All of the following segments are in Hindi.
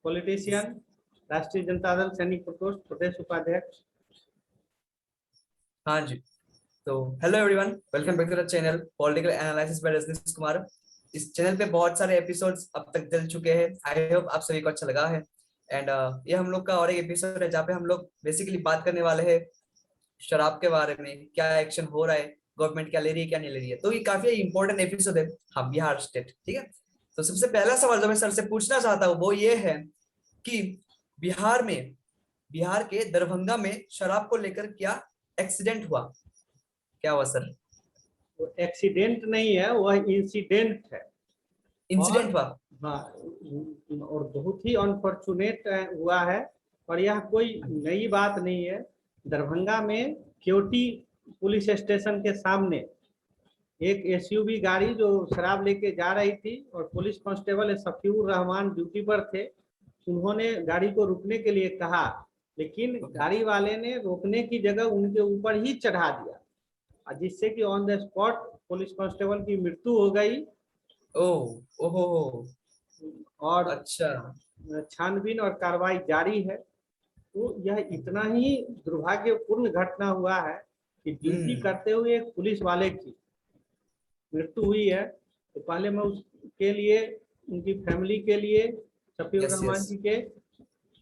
पॉलिटिशियन, राष्ट्रीय जनता दल सैनिक प्रकोष्ठ प्रदेश उपाध्यक्ष। हाँ जी, तो hello everyone, welcome back to the channel political analysis by Rajneesh Kumar. इस चैनल पे बहुत सारे एपिसोड्स अब तक चल चुके हैं। आई होप आप सभी को अच्छा लगा है। एंड ये हम लोग का और एक एपिसोड है जहाँ पे हम लोग बेसिकली बात करने वाले हैं शराब के बारे में, क्या एक्शन हो रहा है, गवर्नमेंट क्या ले रही है क्या नहीं ले रही है। तो ये काफी इंपॉर्टेंट एपिसोड है। हाँ, बिहार स्टेट, ठीक है। तो सबसे पहला सवाल जो मैं सर से पूछना चाहता हूँ वो ये है कि बिहार के दरभंगा में शराब को लेकर क्या एक्सीडेंट हुआ, क्या हुआ सर? वो एक्सीडेंट नहीं है, वह इंसिडेंट है। इंसिडेंट हुआ? हाँ, और बहुत ही अनफॉर्चुनेट हुआ है। और यह कोई नई बात नहीं है। दरभंगा में केवटी पुलिस स्टेशन के सामने एक एसयूवी गाड़ी जो शराब लेके जा रही थी और पुलिस कांस्टेबल सफीउर रहमान ड्यूटी पर थे। उन्होंने गाड़ी को रुकने के लिए कहा, लेकिन गाड़ी वाले ने रोकने की जगह उनके ऊपर ही चढ़ा दिया, जिससे कि on the spot police constable की मृत्यु हो गई। ओहो। और अच्छा। छानबीन और कार्रवाई जारी है। तो यह इतना ही दुर्भाग्यपूर्ण घटना हुआ है कि ड्यूटी करते हुए एक पुलिस वाले की मृत्यु हुई है। तो पहले मैं उसके लिए, उनकी फैमिली के लिए, शफीउर रहमान जी के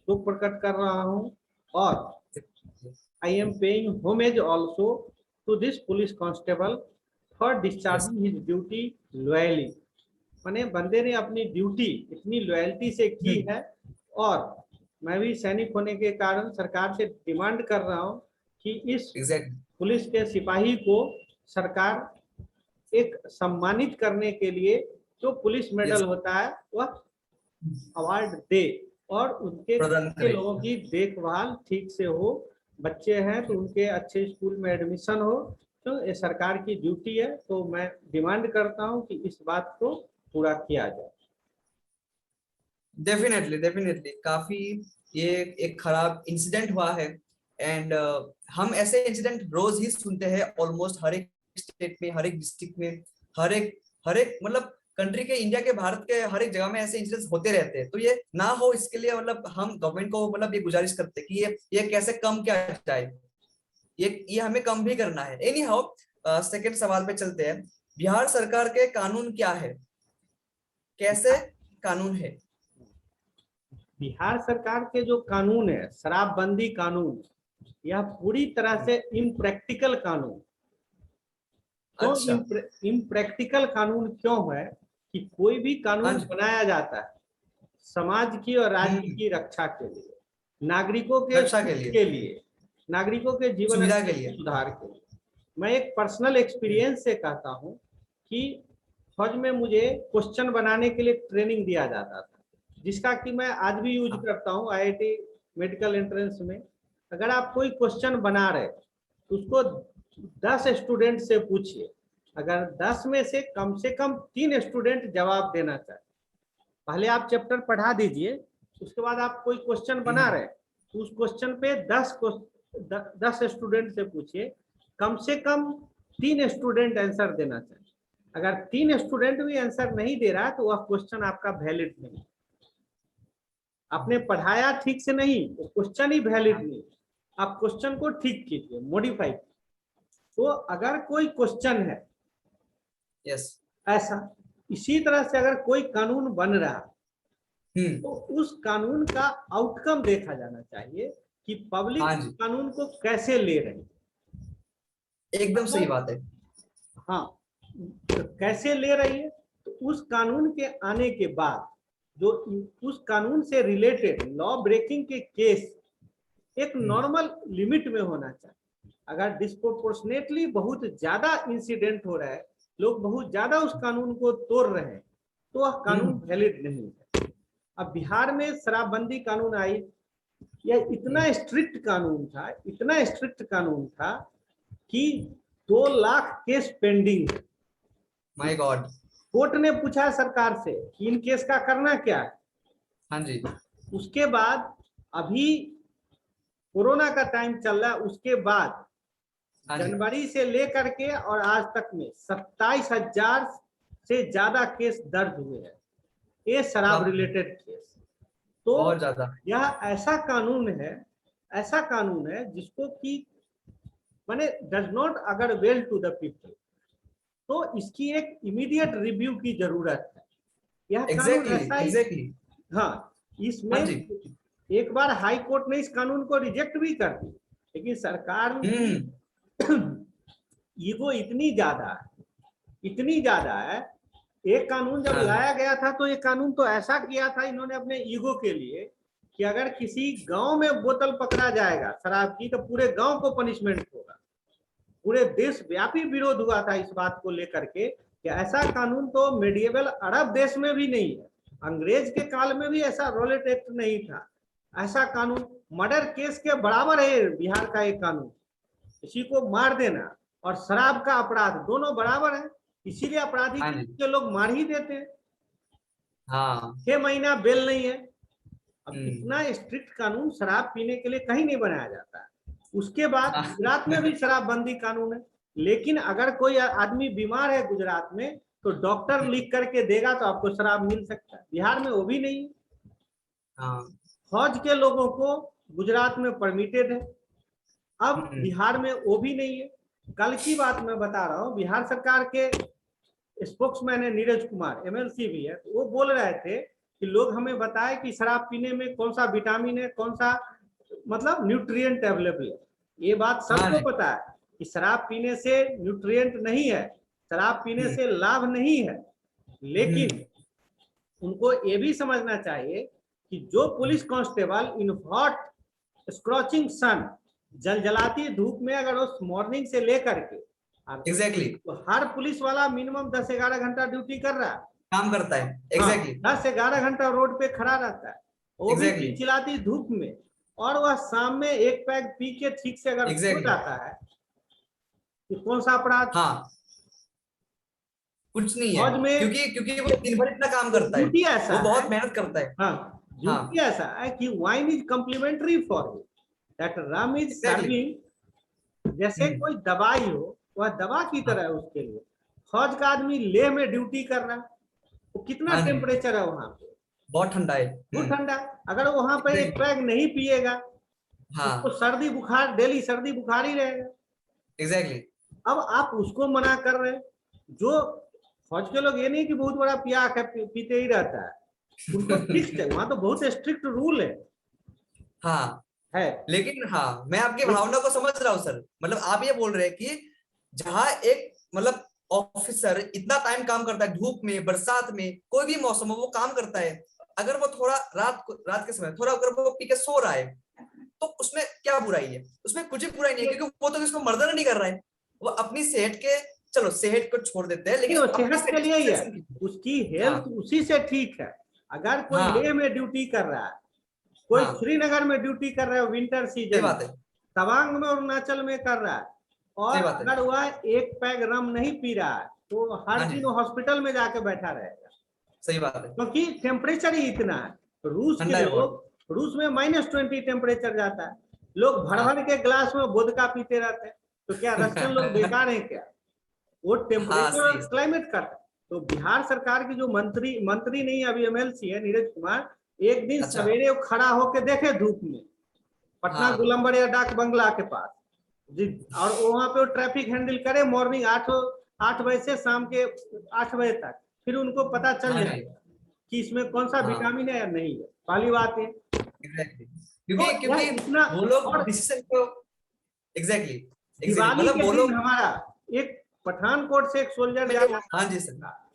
दुख प्रकट कर रहा हूं। और I am paying homage also to this police constable for discharging his duty loyally. माने बंदे ने अपनी ड्यूटी इतनी लॉयल्टी से की है। और मैं भी सैनिक होने के कारण सरकार से डिमांड कर रहा हूं कि इस पुलिस के सिपाही को सरकार एक सम्मानित करने के लिए जो पुलिस मेडल होता है वह अवार्ड दे, और उनके लोगों की देखभाल ठीक से हो। बच्चे हैं तो उनके अच्छे स्कूल में एडमिशन हो। तो ये सरकार की ड्यूटी है। तो मैं डिमांड करता हूं कि इस बात को पूरा किया जाए। डेफिनेटली काफी ये एक खराब इंसिडेंट हुआ है। एंड हम ऐसे इंसिडेंट रोज ही सुनते हैं, ऑलमोस्ट हर एक स्टेट में, हर एक डिस्ट्रिक्ट में, हर एक मतलब कंट्री के, इंडिया के, भारत के हर एक जगह में ऐसे इंसिडेंट्स होते रहते हैं। तो ये ना हो, इसके लिए मतलब हम गवर्नमेंट को मतलब ये गुजारिश करते हैं कि ये कैसे कम किया जाए। ये हमें कम भी करना है। एनी हाउ, सेकेंड सवाल पे चलते हैं। बिहार सरकार के कानून क्या है, कैसे कानून है? बिहार सरकार के जो कानून है, शराबबंदी कानून, यह पूरी तरह से इम्प्रैक्टिकल कानून। तो इम्प्रैक्टिकल कानून क्यों है कि कोई भी कानून बनाया जाता है समाज की और राज्य की रक्षा के लिए, नागरिकों के लिए, नागरिकों के जीवन सुविधा के लिए, सुधार के लिए। मैं एक पर्सनल एक्सपीरियंस से कहता हूं कि फौज में मुझे क्वेश्चन बनाने के लिए ट्रेनिंग दिया जाता था, जिसका कि मैं आज भी यूज करता हूं आईआईटी मेडिकल एंट्रेंस में। अगर आप कोई क्वेश्चन बना रहे तो उसको 10 स्टूडेंट से पूछिए। अगर 10 में से कम 3 स्टूडेंट जवाब देना चाहे, पहले आप चैप्टर पढ़ा दीजिए, उसके बाद आप कोई क्वेश्चन बना रहे तो उस क्वेश्चन पे 10 स्टूडेंट से पूछिए, कम से कम 3 स्टूडेंट आंसर देना चाहिए। अगर 3 स्टूडेंट भी आंसर नहीं दे रहा है तो वह क्वेश्चन आपका वैलिड नहीं। आपने पढ़ाया ठीक से नहीं, तो क्वेश्चन ही वैलिड नहीं। आप क्वेश्चन को ठीक कीजिए, मॉडिफाई। तो अगर कोई क्वेश्चन है ऐसा, इसी तरह से अगर कोई कानून बन रहा तो उस कानून का आउटकम देखा जाना चाहिए कि पब्लिक कानून को कैसे ले रही है। एकदम सही बात है। हाँ, तो कैसे ले रही है, तो उस कानून के आने के बाद जो उस कानून से रिलेटेड लॉ ब्रेकिंग के केस एक नॉर्मल लिमिट में होना चाहिए। अगर डिस्प्रोपोर्शनेटली बहुत ज्यादा इंसिडेंट हो रहा है, लोग बहुत ज्यादा उस कानून को तोड़ रहे हैं, तो वह कानून वैलिड नहीं है। अब बिहार में शराबबंदी कानून आई, यह इतना स्ट्रिक्ट कानून था, इतना स्ट्रिक्ट कानून था कि 2 लाख केस पेंडिंग है। My God. कोर्ट ने पूछा सरकार से कि इन केस का करना क्या है। हाँ जी। उसके बाद अभी कोरोना का टाइम चल रहा है, उसके बाद जनवरी से लेकर के और आज तक में 27,000 से ज्यादा केस दर्ज हुए हैं, ये शराब रिलेटेड केस। तो बहुत ज्यादा। यह ऐसा कानून है जिसको कि माने डज नॉट अगर वेल टू द पीपल, तो इसकी एक इमीडिएट रिव्यू की जरूरत है। यह कानून एग्जैक्टली ऐसा ही, एग्जैक्टली। हाँ, इसमें हाँ जी। एक बार हाई कोर्ट ने इस कानून को रिजेक्ट भी कर दी, लेकिन सरकार ईगो इतनी ज्यादा है। एक कानून जब हाँ लाया गया था तो ये कानून तो ऐसा किया था इन्होंने अपने ईगो के लिए कि अगर किसी गांव में बोतल पकड़ा जाएगा शराब की तो पूरे गांव को पनिशमेंट होगा। पूरे देश व्यापी विरोध हुआ था इस बात को लेकर के कि ऐसा कानून तो मेडिएवल अरब देश में भी नहीं है, अंग्रेज के काल में भी ऐसा रॉलेट एक्ट नहीं था। ऐसा कानून मर्डर केस के बराबर है बिहार का एक कानून, किसी को मार देना और शराब का अपराध दोनों बराबर है, इसीलिए अपराधी हाँ जी। के लोग मार ही देते हैं। हाँ 6 महीना बेल नहीं है। अब हम्म। इतना स्ट्रिक्ट कानून शराब पीने के लिए कहीं नहीं बनाया जाता है। उसके बाद हाँ गुजरात में भी शराबबंदी कानून है, लेकिन अगर कोई आदमी बीमार है गुजरात में तो डॉक्टर लिख करके देगा तो आपको शराब मिल सकता है। बिहार में वो भी नहीं। हाँ। फौज के लोगों को गुजरात में परमिटेड है, अब हम्म। बिहार में वो भी नहीं है। कल की बात मैं बता रहा हूँ, बिहार सरकार के स्पोक्समैन है नीरज कुमार, एमएलसी भी है, तो वो बोल रहे थे कि लोग हमें बताए कि शराब पीने में कौन सा विटामिन है, कौन सा मतलब न्यूट्रिएंट अवेलेबल है। ये बात हाँ सबको जी। पता है कि शराब पीने से न्यूट्रिएंट नहीं है, शराब पीने हम्म। से लाभ नहीं है, लेकिन हम्म। उनको ये भी समझना चाहिए कि जो police constable in hot scorching sun, जलजलाती धूप में अगर उस मॉर्निंग से लेकर के एग्जैक्टली तो हर पुलिस वाला मिनिमम 10-11 घंटा ड्यूटी कर रहा है। काम करता है। हाँ, एग्जैक्टली 10-11 घंटा रोड पे खड़ा रहता है, वो भी एग्जैक्टली चिलचिलाती धूप में, और वह शाम में एक पैग पी के ठीक से अगर सो एग्जैक्टली। जाता है तो कौन सा अपराध। हाँ कुछ नहीं है, फौज में क्योंकि क्योंकि वो दिन भर इतना काम करता है, ड्यूटी ऐसा वो है, बहुत मेहनत करता है। हाँ, हाँ ड्यूटी ऐसा है कि wine is complimentary for you, that rum is exactly. Serving, जैसे कोई दवाई हो, वह दवा की तरह हाँ है उसके लिए। फौज का आदमी लेह में ड्यूटी कर रहा है, वो कितना हाँ जी। टेम्परेचर है वहां पे, बहुत ठंडा है। बहुत ठंडा। अगर वहां पे एक एग्जैक्टली। पैग नहीं पिएगा उसको हाँ सर्दी बुखार, डेली सर्दी बुखार ही रहेगा। एग्जैक्टली। अब आप उसको मना कर रहे हैं। जो फौज के लोग ये नहीं कि बहुत बड़ा पियाक है पीते ही रहता है, उनको फिक्स्ड है, वहां तो बहुत स्ट्रिक्ट रूल हाँ है। लेकिन हाँ मैं आपकी भावना को समझ रहा हूँ सर, मतलब आप ये बोल रहे हैं कि जहाँ एक मतलब ऑफिसर इतना टाइम काम करता है, धूप में बरसात में कोई भी मौसम हो वो काम करता है, अगर वो थोड़ा रात के समय थोड़ा अगर वो पी के सो रहा है तो उसमें क्या बुराई है, उसमें कुछ भी बुराई नहीं है, क्योंकि वो तो इसको मर्डर नहीं कर रहा है, वो अपनी सेहत के, चलो सेहत को छोड़ देते हैं नहीं, लेकिन वो अपनी सेहत के लिए ही है, सेटिस्फेक्शन की। उसकी हाँ हेल्थ उसी से ठीक है। अगर कोई लेह हाँ में ड्यूटी कर रहा है, कोई हाँ श्रीनगर में ड्यूटी कर रहा है विंटर सही सीजन, बात है। तवांग में अरुणाचल में कर रहा है, और सही बात है। अगर वह एक पैग रम नहीं पी रहा है तो हर हाँ जी दिन हॉस्पिटल में जाके बैठा रहेगा, सही बात है। क्योंकि टेम्परेचर ही इतना है। रूस के ठंडा है बहुत। लोग, रूस में -20 टेम्परेचर जाता है, लोग भर हाँ भर के ग्लास में वोदका पीते रहते हैं। तो क्या रशियन लोग बेकार हैं क्या? वो हाँ टेम्परेचर सही और क्लाइमेट का था। तो बिहार सरकार की जो मंत्री मंत्री नहीं अभी एमएलसी है नीरज कुमार, एक दिन अच्छा। सवेरे वो खड़ा होके देखे धूप में पटना हाँ गोलम्बर या डाक बंगला के पास जी, और वहां पे वो ट्रैफिक हैंडल करे मॉर्निंग 8 बजे से शाम के 8 बजे तक, फिर उनको पता चल हाँ जी जाएगा कि इसमें कौन सा हाँ विटामिन है या नहीं है। पहली बात है। एग्जैक्टली, तो क्योंकि यह क्योंकि इतना, वो लोग और डिसीजन को एग्जैक्टली एग्जैक्टली दिवाली मतलब के वो दिन लोग। हमारा एक पठानकोट से एक सोल्जर जा रहा हाँ जी सर। था,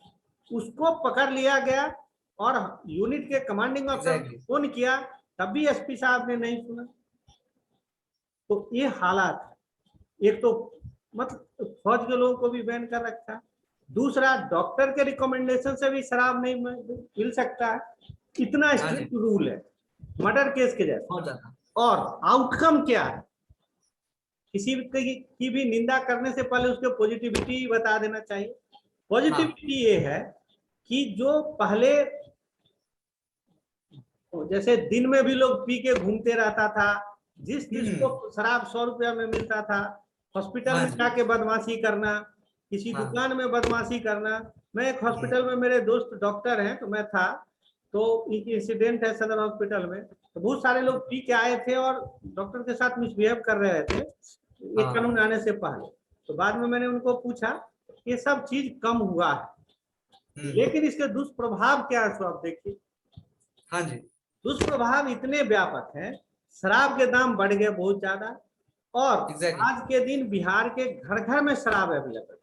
उसको पकड़ लिया गया और यूनिट के कमांडिंग अफसर को एग्जैक्टली फोन किया, तब भी एसपी साहब ने नहीं सुना। तो ये हालात है। एक तो मतलब फौज के लोगों को भी बैन कर रखा है, दूसरा डॉक्टर के रिकमेंडेशन से भी शराब नहीं मिल सकता है, इतना हाँ जी स्ट्रिक्ट रूल है मर्डर केस के जैसा। बहुत ज्यादा। और आउटकम क्या है, किसी की भी निंदा करने से पहले उसके पॉजिटिविटी बता देना चाहिए। हाँ पॉजिटिविटी ये है कि जो पहले जैसे दिन में भी लोग पी के घूमते रहता था, जिसको शराब 100 रुपया में मिलता था, हॉस्पिटल हाँ में जी जाके बदमाशी करना, किसी हाँ दुकान में बदमाशी करना। मैं एक हॉस्पिटल में, मेरे दोस्त डॉक्टर हैं तो मैं था, तो एक इंसिडेंट है सदर हॉस्पिटल में, तो बहुत सारे लोग पी के आए थे और डॉक्टर के साथ मिसबिहेव कर रहे थे ये हाँ। कानून आने से पहले। तो बाद में मैंने उनको पूछा ये सब चीज कम हुआ है, लेकिन इसके दुष्प्रभाव क्या है, सो आप देखिए। हाँ जी। दुष्प्रभाव इतने व्यापक हैं, शराब के दाम बढ़ गए बहुत ज्यादा, और Exactly. आज के दिन बिहार के घर घर में शराब अवेलेबल।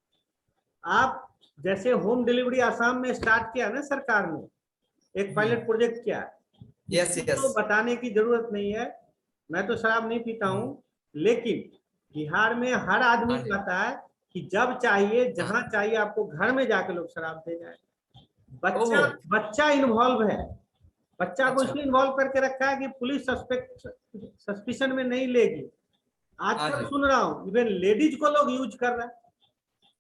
आप जैसे होम डिलीवरी आसाम में स्टार्ट किया ना सरकार ने, एक पायलट प्रोजेक्ट किया, यस यस। तो बताने की जरूरत नहीं है, मैं तो शराब नहीं पीता हूँ, लेकिन बिहार में हर आदमी कहता है कि जब चाहिए जहां चाहिए आपको घर में जाके लोग शराब दे जाए। बच्चा इन्वॉल्व है, बच्चा को इसलिए इन्वॉल्व करके रखा है कि पुलिस सस्पिशन में नहीं लेगी। आजकल सुन रहा हूँ इवन लेडीज को लोग यूज कर रहे हैं,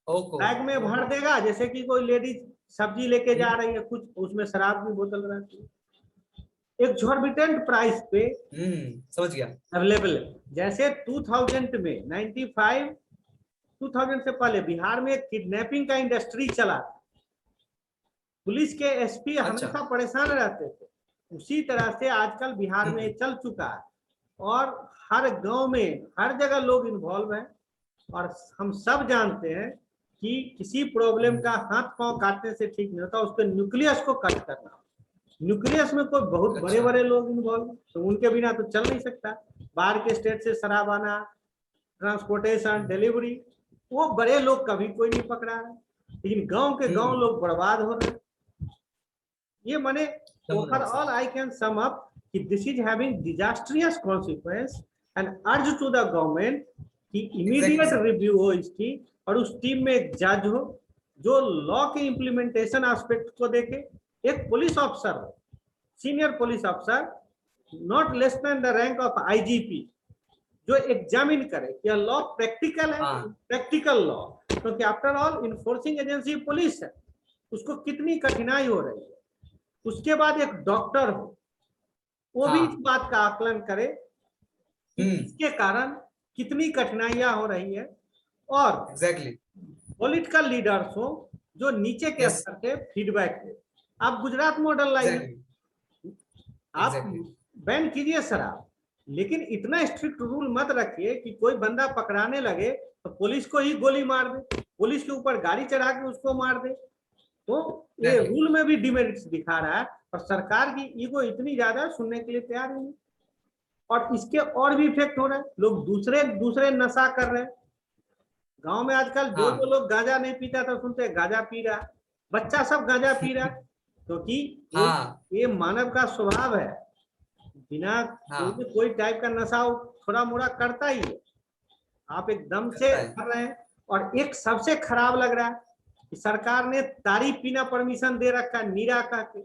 बैग में भर देगा, जैसे कि कोई लेडीज सब्जी लेके जा रही है कुछ, उसमें शराब की बोतल रहती है, एक एक्सॉर्बिटेंट प्राइस पे समझ गया अवेलेबल है। जैसे 2000 में 95 2000 से पहले बिहार में किडनैपिंग का इंडस्ट्री चला, पुलिस के एसपी हमेशा परेशान रहते थे, उसी तरह से आजकल बिहार में चल चुका है, और हर गांव में हर जगह लोग इन्वॉल्व हैं। और हम सब जानते हैं कि किसी प्रॉब्लम का हाथ पांव काटने से ठीक नहीं होता, उसके न्यूक्लियस को कट करना। न्यूक्लियस में कोई बहुत बड़े बड़े लोग इन्वॉल्व, तो उनके बिना तो चल नहीं सकता। बाहर के स्टेट से शराब आना, ट्रांसपोर्टेशन, डिलीवरी, वो बड़े लोग कभी कोई नहीं पकड़ा है, लेकिन गांव के गांव लोग बर्बाद हो रहे हैं। ये माने overall I can sum up कि this is having disastrous consequence and urge to the government कि इमीडिएट रिव्यू हो इसकी, और उस टीम में एक जज हो जो लॉ के इम्प्लीमेंटेशन एस्पेक्ट को देखे, एक पुलिस ऑफिसर हो, senior police officer, not less than the rank of IGP, जो एग्जामिन करे कि लॉ प्रैक्टिकल है, प्रैक्टिकल लॉ, क्योंकि after all enforcing agency police है, उसको कितनी कठिनाई हो रही है। उसके बाद एक डॉक्टर हो, वो भी इस बात का आकलन करे कि इसके कारण कितनी कठिनाइयां हो रही है, और पॉलिटिकल लीडर्स हो जो नीचे के स्तर से फीडबैक दे। आप गुजरात मॉडल लाइए, आप बैन कीजिए शराब, लेकिन इतना स्ट्रिक्ट रूल मत रखिए कि कोई बंदा पकड़ाने लगे तो पुलिस को ही गोली मार दे, पुलिस के ऊपर गाड़ी चढ़ा के उसको मार दे। तो ये रूल में भी डिमेरिट्स दिखा रहा है, और सरकार की ईगो इतनी ज्यादा सुनने के लिए तैयार नहीं है, और इसके और भी इफेक्ट हो रहा है, लोग दूसरे नशा कर रहे हैं। गांव में आजकल जो लोग गांजा नहीं पीता था सुनते गांजा पी रहा, बच्चा सब गांजा पी रहा, क्योंकि ये मानव का स्वभाव है, बिना कोई टाइप का नशा थोड़ा मोड़ा करता ही है, आप एकदम से कर रहे हैं। और एक सबसे खराब लग रहा है कि सरकार ने तारी पीना परमिशन दे रखा, नीरा का के।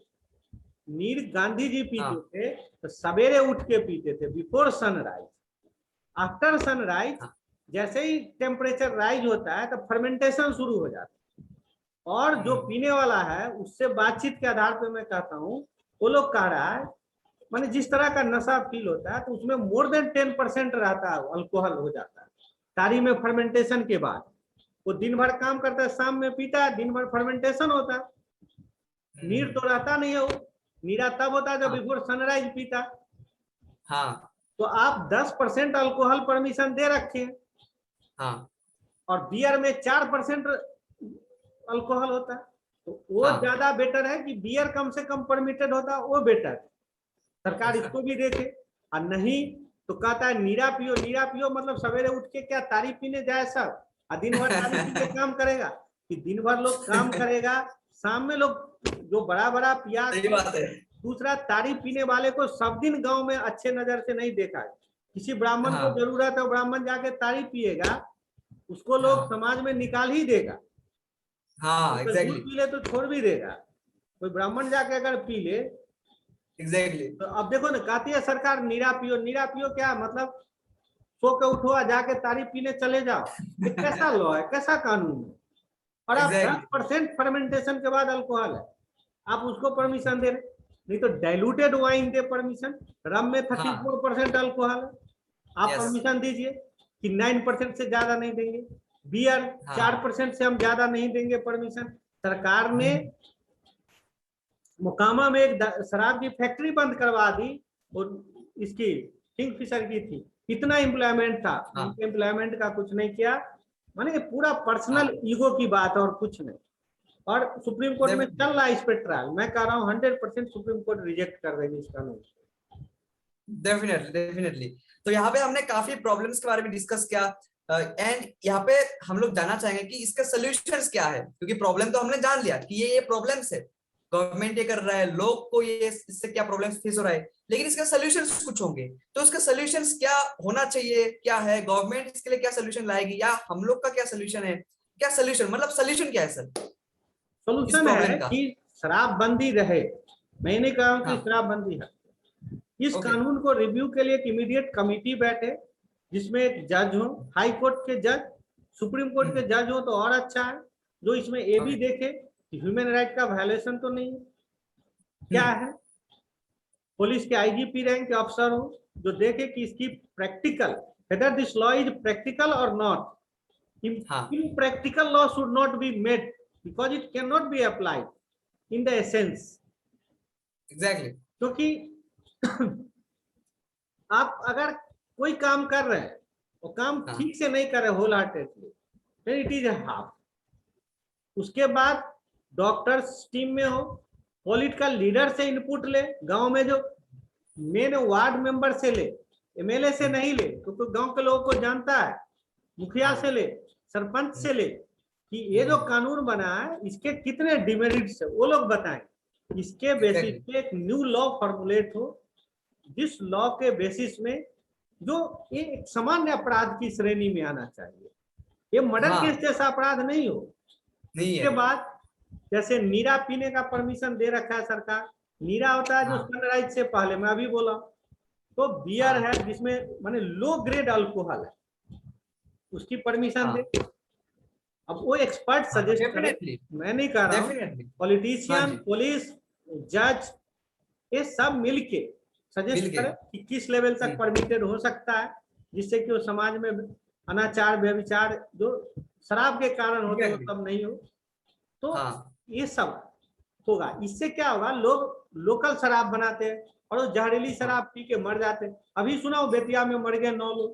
नीर गांधी जी पीते थे तो सवेरे उठ के पीते थे, बिफोर सनराइज। आफ्टर सनराइज जैसे ही टेम्परेचर राइज होता है तो फर्मेंटेशन शुरू हो जाता है, और जो पीने वाला है उससे बातचीत के आधार पर मैं कहता हूँ, वो लोग कह रहा है माने जिस तरह का नशा फील होता है तो उसमें मोर देन 10% रहता है, अल्कोहल हो जाता है तारी में फर्मेंटेशन के बाद। वो दिन भर काम करता है, शाम में पीता है, दिन भर फर्मेंटेशन होता है। नीर तो रहता नहीं है, वो नीरा तब होता है जब बिफोर सनराइज पीता। तो आप 10% अल्कोहल परमिशन दे रखे हैं, और बियर में 4% अल्कोहल होता है, तो वो ज्यादा बेटर है कि बियर कम से कम परमिटेड होता है, वो बेटर है। सरकार इसको भी देखे, और नहीं तो कहता है नीरा पियो, नीरा पियो मतलब सवेरे उठ के क्या तारी पीने जाए सब, और दिन भर तारी पी के काम करेगा, कि दिन भर लोग काम करेगा, शाम में लोग जो बड़ा बड़ा पिया। दूसरा, तारी पीने वाले को सब दिन गांव में अच्छे नजर से नहीं देखा है, किसी ब्राह्मण को जरूरत है, ब्राह्मण जाके तारी पिएगा, उसको लोग समाज में निकाल ही देगा। पी ले तो छोड़ भी देगा, कोई ब्राह्मण जाके अगर पी ले। तो अब देखो ना, कहती है सरकार नीरा पियो, नीरा पियो क्या मतलब, सो के उठो जाके तारी पीने चले जाओ, ये कैसा लॉ है, कैसा कानून है। और आप 10% फर्मेंटेशन के बाद अल्कोहल है, आप उसको परमिशन दे रहे, नहीं तो डाइल्यूटेड वाइन दे परमिशन। रम में 34% अल्कोहल है, आप परमिशन दीजिए कि 9% से ज्यादा नहीं देंगे। बियर 4% से हम ज्यादा नहीं देंगे परमिशन। सरकार ने मोकामा में एक शराब की फैक्ट्री बंद करवा दी और इसकी किंगफिशर की थी, कितना एम्प्लॉयमेंट था, हाँ, एम्प्लॉयमेंट का कुछ नहीं किया। माने पूरा पर्सनल हाँ, ईगो की बात और कुछ नहीं। और सुप्रीम कोर्ट में चल रहा है इस पे ट्रायल, मैं कह रहा हूँ 100% सुप्रीम कोर्ट रिजेक्ट कर देगी इस कानून। Definitely, definitely. तो यहाँ पे हमने काफी प्रॉब्लम्स के बारे में डिस्कस किया, एंड यहाँ पे हम लोग जानना चाहेंगे कि इसका सोल्यूशंस क्या है, क्योंकि प्रॉब्लम तो हमने जान लिया कि ये प्रॉब्लम्स है, गवर्नमेंट ये कर रहा है, लोग को ये इससे क्या प्रॉब्लम्स फेस हो रहा है, लेकिन इसका सोल्यूशंस कुछ होंगे। तो इसका सोल्यूशंस क्या होना चाहिए, क्या है, गवर्नमेंट इसके लिए क्या सोल्यूशन लाएगी, या हम लोग का क्या सोल्यूशन है, क्या सोल्यूशन मतलब सोल्यूशन क्या है सर इस सोल्यूशन प्रॉब्लम है का? कि शराबबंदी रहे। मैं नहीं कह रहा हूँ कि हाँ, शराबबंदी है। इस ओके, कानून को रिव्यू के लिए एक इमीडिएट कमिटी बैठे, जिसमें एक जज हो, हाई कोर्ट के जज, सुप्रीम कोर्ट के जज हो तो और अच्छा है, जो इसमें ये भी ओके, देखे कि ह्यूमन राइट का वायलेशन तो नहीं है, क्या है। पुलिस के आईजीपी रैंक के अफसर हो, जो देखे कि इसकी practical, whether this law is practical और नॉट। हाँ, Impractical law should not be made because it cannot be applied in the essence. Exactly, क्योंकि आप अगर कोई काम कर रहे हैं और काम हाँ, ठीक से नहीं कर रहे होल हार्टेडली, फिर इट इज हाफ। उसके बाद डॉक्टर्स टीम में हो, पॉलिटिकल लीडर से इनपुट ले, गांव में जो मेन वार्ड मेंबर से ले, एमएलए से नहीं ले, क्योंकि तो गांव के लोगों को जानता है, मुखिया से ले, सरपंच से ले, कि ये जो कानून बना है इसके कितने डिमेरिट्स है वो लोग बताएं। इसके बेसिस पे एक न्यू लॉ फॉर्मुलेट हो, जिस लॉ के बेसिस में जो ये एक सामान्य अपराध की श्रेणी में आना चाहिए, ये मर्डर केस हाँ, जैसा अपराध नहीं हो। नहीं उसके है, बाद जैसे नीरा पीने का परमिशन दे रखा है सरकार, नीरा होता है जो हाँ, सनराइज से पहले, मैं अभी बोला, तो बियर हाँ, है जिसमें माने लो ग्रेड अल्कोहल है, उसकी परमिशन हाँ, दे। अब वो एक्सपर्ट हाँ, सजेस्ट करे, डेफिनेटली, मैं नहीं कह रहा हूँ। डेफिनेटली, हाँ पॉलिटिशियन, जी, पुलिस, जज, ये सब मिलके सजेस्ट मिल गए, करे कि किस लेवल तक परमिटेड हो सकता है, जिससे कि वो समाज में अनाचार, व्यभिचार जो शराब के कारण होते वो एग्जैक्टली, सब नहीं हो। तो हाँ, ये सब होगा। इससे क्या होगा, लोग लोकल शराब बनाते हैं और वो जहरीली हाँ, शराब पी के मर जाते हैं। अभी सुना बेतिया में मर गए 9 लोग,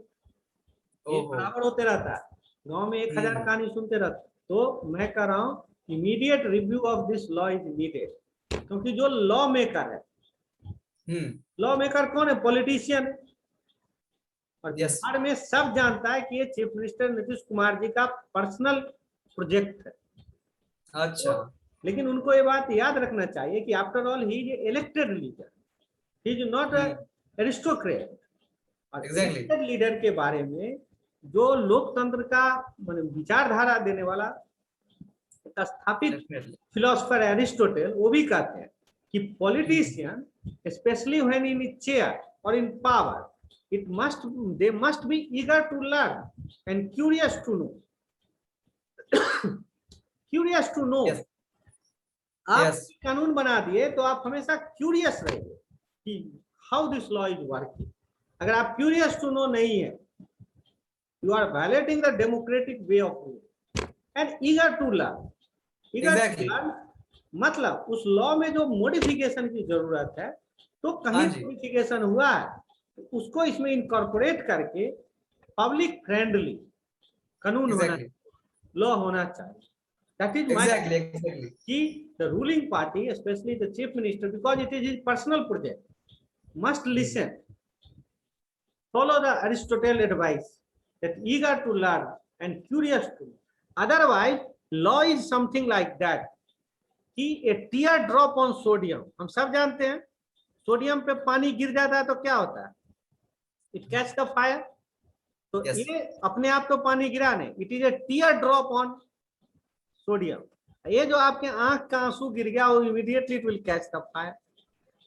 ये ओहो, बराबर होते रहता है, गांव में 1000 कहानी सुनते रहते। तो मैं कह रहा हूँ immediate review of this law is needed, क्योंकि जो लॉ मेकर है, लॉ मेकर कौन है, पॉलिटिशियन है। और यस, बिहार में सब जानता है कि ये चीफ मिनिस्टर नीतीश कुमार जी का पर्सनल प्रोजेक्ट है। अच्छा, तो, लेकिन उनको ये बात याद रखना चाहिए कि after all he is elected leader, he is not aristocrat. और एग्जैक्टली, इलेक्टेड लीडर के बारे में जो लोकतंत्र का विचारधारा देने वाला स्थापित डेफिनेटली, फिलोसफर एरिस्टोटल, वो भी कहते हैं कि politician specially when in chair और in power they must be eager to learn and curious to know, curious to know. Yes, आप यस, कानून बना दिए तो आप हमेशा क्यूरियस रहिए कि how this law is working. अगर आप क्यूरियस टू नो नहीं है, you are violating the democratic way of rule. And eager to learn, eager to exactly, learn मतलब उस लॉ में जो मॉडिफिकेशन की जरूरत है, तो हाँ कहीं जी, मॉडिफिकेशन हुआ है तो उसको इसमें इनकॉर्पोरेट करके पब्लिक फ्रेंडली कानून होना, एग्जैक्टली, लॉ होना चाहिए। That is my exactly, exactly, कि the ruling party, especially the chief minister, because it is his personal project, must listen, follow the Aristotle advice, that eager to learn and curious to know. Otherwise, law is something like that कि a tear drop on sodium, हम सब जानते हैं सोडियम पे पानी गिर जाता है तो क्या होता है, इट कैच द फायर। तो यस, ये अपने आप तो पानी गिरा नहीं, it is a tier drop on sodium. ये जो आपके आंख का आंसू गिर गया वो immediately it will catch the fire,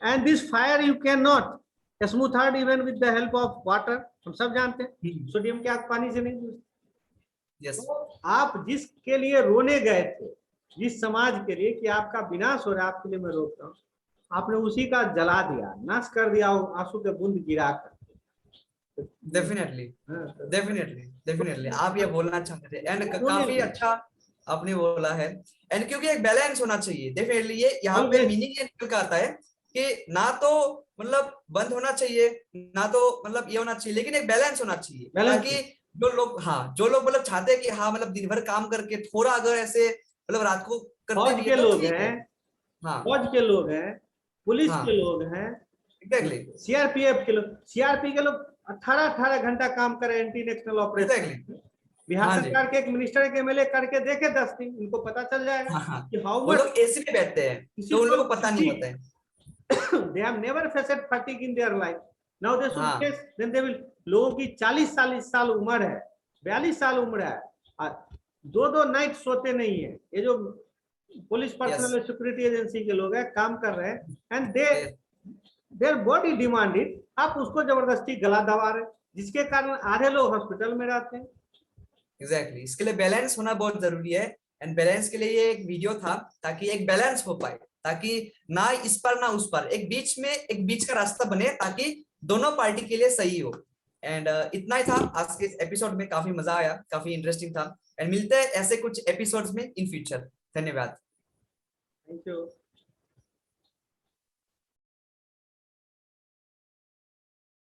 and this fire you can not smooth out even with the help of water. हम सब जानते हैं सोडियम की आग पानी से नहीं बुझती। यस, तो आप जिसके लिए रोने गए थे, जिस समाज के लिए कि आपका विनाश हो रहा है, आपके लिए मैं रोक रहा हूँ, आपने उसी का जला दिया, नाश कर दिया आंसू के बूंद गिरा कर। डेफिनेटली, डेफिनेटली, डेफिनेटली, आप ये बोलना चाहते थे, एंड काफी अच्छा आपने बोला है। एंड क्योंकि एक बैलेंस होना चाहिए डेफिनेटली, ये यहाँ पे Always. मीनिंग ये निकल कर आता है कि ना तो मतलब बंद होना चाहिए, ना तो मतलब ये होना चाहिए, लेकिन एक बैलेंस होना चाहिए, Balance. ताकि जो लोग, हाँ जो लोग मतलब चाहते हैं कि हाँ मतलब दिन भर काम करके थोड़ा अगर ऐसे मतलब रात को करते फौज भी के है तो लोग ठीक है। हैं, हाँ फौज के लोग हैं, पुलिस के हाँ लोग हैं, एग्जैक्टली सीआरपीएफ के लोग, सीआरपी के लोग 18-18 घंटा काम कर रहे हैं एंटी नेशनल ऑपरेशन एग्जैक्टली। में। बिहार हाँ जी, सरकार के एक मिनिस्टर के एमएलए करके देखे 10 दिन, इनको पता चल जाएगा हाँ हाँ, कि हाउ वो मच लोग एसी में बैठते हैं किसी तो उन को लोगों को पता नहीं होता fatigue. है। They have never faced fatigue in their life. Now they should हाँ face, then they will. लोगों की 40 साल उम्र है, 42 साल उम्र है, और 2-2 नाइट सोते नहीं है। ये जो police yes personal security agency के लोग हैं, काम कर रहे हैं, and they yes their body demanded, आप उसको जबरदस्ती गला दबा रहे हैं, जिसके कारण आधे लोग हॉस्पिटल में रहते हैं। एग्जैक्टली, इसके लिए बैलेंस होना बहुत जरूरी है। एंड बैलेंस के लिए ये एक वीडियो था, ताकि एक बैलेंस हो पाए, ताकि ना इस पर ना उस पर, एक बीच में एक बीच का रास्ता बने, ताकि दोनों पार्टी के लिए सही हो। एंड इतना ही था आज के इस एपिसोड में, काफी मजा आया, काफी इंटरेस्टिंग था। एंड मिलते हैं ऐसे कुछ एपिसोड्स में इन फ्यूचर। धन्यवाद। Thank you.